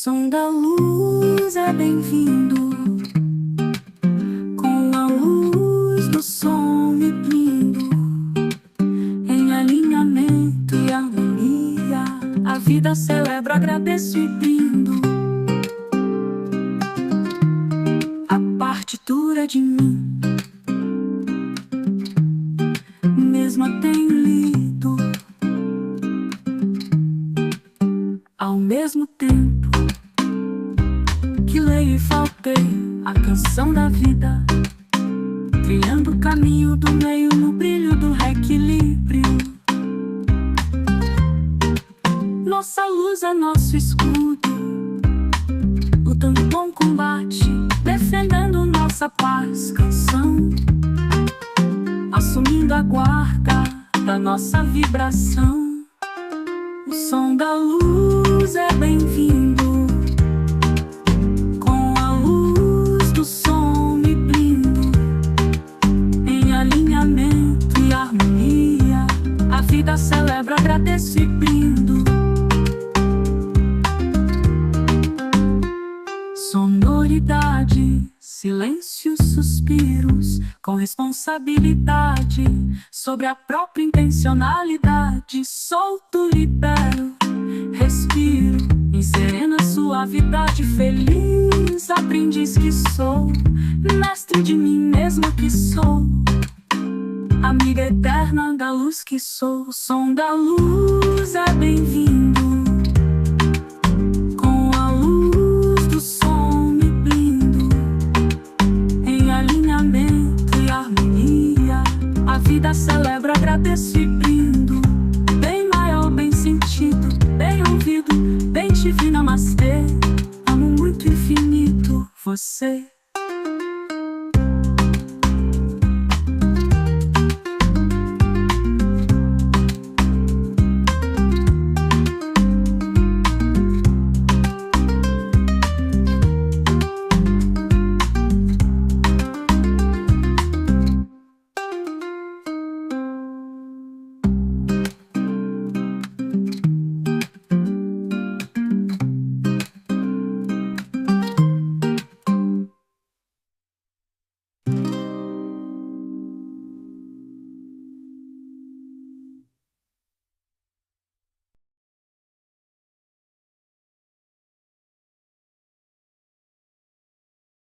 som da luz é bem-vindo, com a luz do som me brindo, em alinhamento e harmonia, a vida celebra, agradeço e brindo. A partitura de mim mesma tenho lido, ao mesmo tempo que leio e faltei a canção da vida, trilhando o caminho do meio no brilho do reequilíbrio. Nossa luz é nosso escudo, lutando bom combate, defendendo nossa paz. Canção, assumindo a guarda da nossa vibração. O som da luz é bem-vindo, com a luz do som me brindo, em alinhamento e harmonia, a vida celebra, agradeço e brindo. Sonoridade, silêncios, suspiros, com responsabilidade, sobre a própria intencionalidade. Solto, libero, respiro, em serena suavidade. Feliz aprendiz que sou, mestre de mim mesmo que sou, amiga eterna da luz que sou. O som da luz é bem-vindo, com a luz do som me brindo, em alinhamento e harmonia, a vida celebra, agradeço e